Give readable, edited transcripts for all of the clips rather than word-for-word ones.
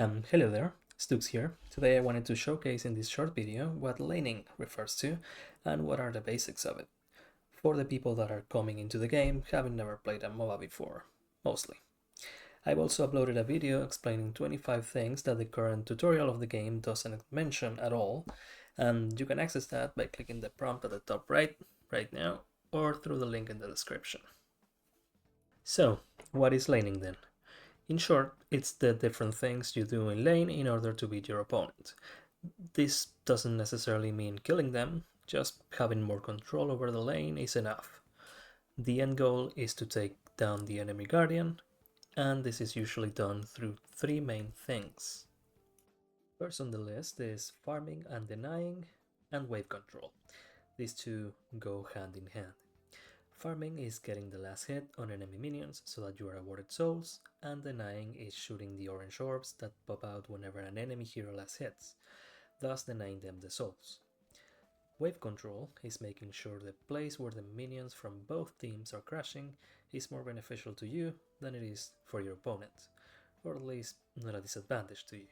Hello there, Stux here. Today I wanted to showcase in this short video what laning refers to and what are the basics of it, for the people that are coming into the game having never played a MOBA before, mostly. I've also uploaded a video explaining 25 things that the current tutorial of the game doesn't mention at all, and you can access that by clicking the prompt at the top right now, or through the link in the description. So, what is laning then? In short, it's the different things you do in lane in order to beat your opponent. This doesn't necessarily mean killing them, just having more control over the lane is enough. The end goal is to take down the enemy guardian, and this is usually done through three main things. First on the list is farming and denying, and wave control. These two go hand in hand. Farming is getting the last hit on enemy minions so that you are awarded souls, and denying is shooting the orange orbs that pop out whenever an enemy hero last hits, thus denying them the souls. Wave control is making sure the place where the minions from both teams are crashing is more beneficial to you than it is for your opponent, or at least not a disadvantage to you,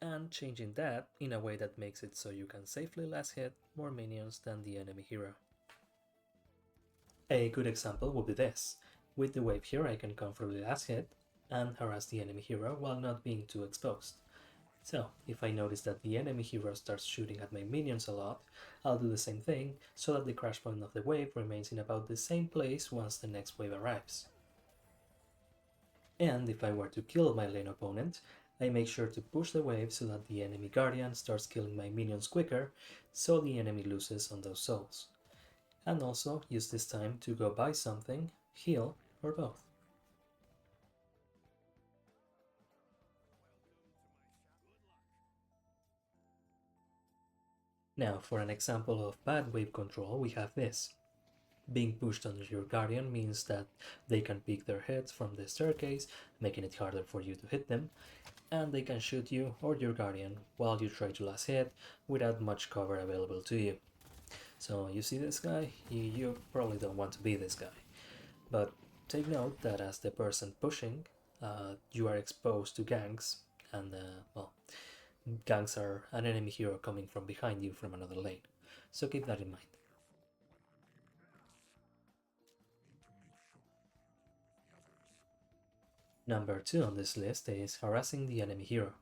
and changing that in a way that makes it so you can safely last hit more minions than the enemy hero. A good example would be this. With the wave here I can comfortably last hit and harass the enemy hero while not being too exposed. So, if I notice that the enemy hero starts shooting at my minions a lot, I'll do the same thing so that the crash point of the wave remains in about the same place once the next wave arrives. And if I were to kill my lane opponent, I make sure to push the wave so that the enemy guardian starts killing my minions quicker, so the enemy loses on those souls. And also use this time to go buy something, heal, or both. Now, for an example of bad wave control, we have this. Being pushed under your guardian means that they can pick their heads from the staircase, making it harder for you to hit them, and they can shoot you or your guardian while you try to last hit without much cover available to you. So you see this guy, you probably don't want to be this guy. But take note that as the person pushing, you are exposed to ganks, and well, ganks are an enemy hero coming from behind you from another lane. So keep that in mind. Number 2 on this list is harassing the enemy hero.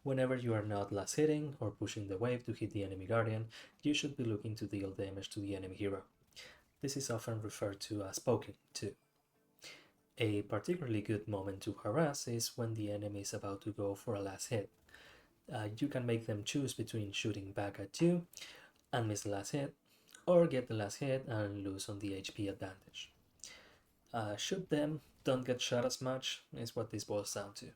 Whenever you are not last hitting or pushing the wave to hit the enemy guardian, you should be looking to deal damage to the enemy hero. This is often referred to as poking too. A particularly good moment to harass is when the enemy is about to go for a last hit. You can make them choose between shooting back at you and miss the last hit, or get the last hit and lose on the HP advantage. Shoot them, don't get shot as much, is what this boils down to.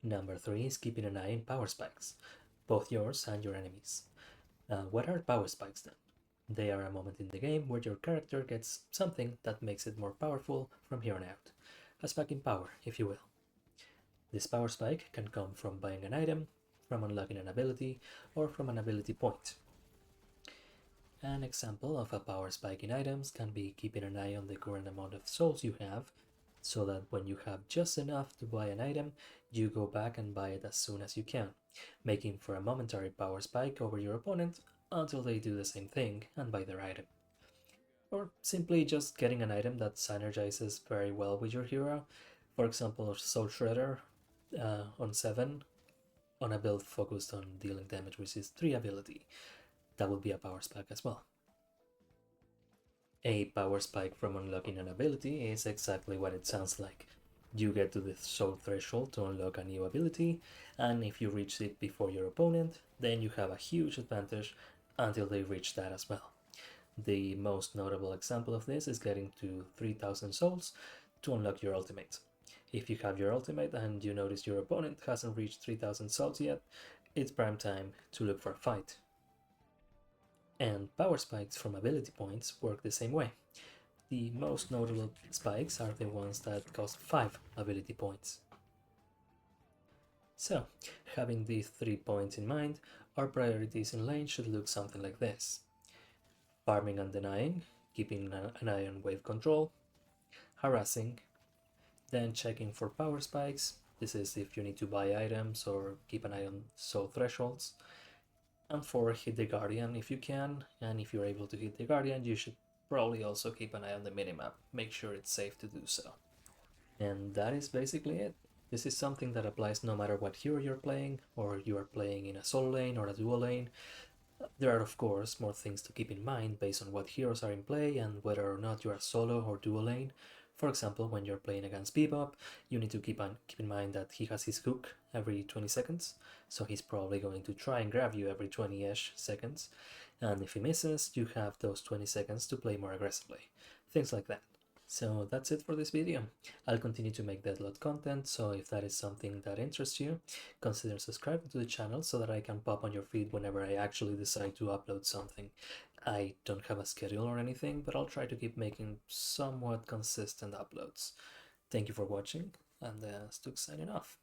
Number 3 is keeping an eye on power spikes, both yours and your enemies. What are power spikes then? They are a moment in the game where your character gets something that makes it more powerful from here on out. A spike in power, if you will. This power spike can come from buying an item, from unlocking an ability, or from an ability point. An example of a power spike in items can be keeping an eye on the current amount of souls you have, so that when you have just enough to buy an item, you go back and buy it as soon as you can, making for a momentary power spike over your opponent until they do the same thing and buy their item. Or simply just getting an item that synergizes very well with your hero, for example Soul Shredder on 7 on a build focused on dealing damage with his 3 ability. That would be a power spike as well. A power spike from unlocking an ability is exactly what it sounds like. You get to the soul threshold to unlock a new ability, and if you reach it before your opponent, then you have a huge advantage until they reach that as well. The most notable example of this is getting to 3000 souls to unlock your ultimate. If you have your ultimate and you notice your opponent hasn't reached 3000 souls yet, it's prime time to look for a fight. And power spikes from ability points work the same way. The most notable spikes are the ones that cost 5 ability points. So, having these 3 points in mind, our priorities in lane should look something like this. Farming and denying, keeping an eye on wave control, harassing, then checking for power spikes, This is if you need to buy items or keep an eye on soul thresholds. And 4, hit the Guardian if you can, and if you're able to hit the Guardian, you should probably also keep an eye on the minimap. Make sure it's safe to do so. And that is basically it. This is something that applies no matter what hero you're playing, or you are playing in a solo lane or a duo lane. There are of course more things to keep in mind based on what heroes are in play and whether or not you are solo or duo lane. For example, when you're playing against Bebop, you need to keep in mind that he has his hook every 20 seconds, so he's probably going to try and grab you every 20-ish seconds, and if he misses, you have those 20 seconds to play more aggressively. Things like that. So that's it for this video. I'll continue to make Deadlock content, so if that is something that interests you, consider subscribing to the channel so that I can pop on your feed whenever I actually decide to upload something. I don't have a schedule or anything, but I'll try to keep making somewhat consistent uploads. Thank you for watching, and Stux signing off.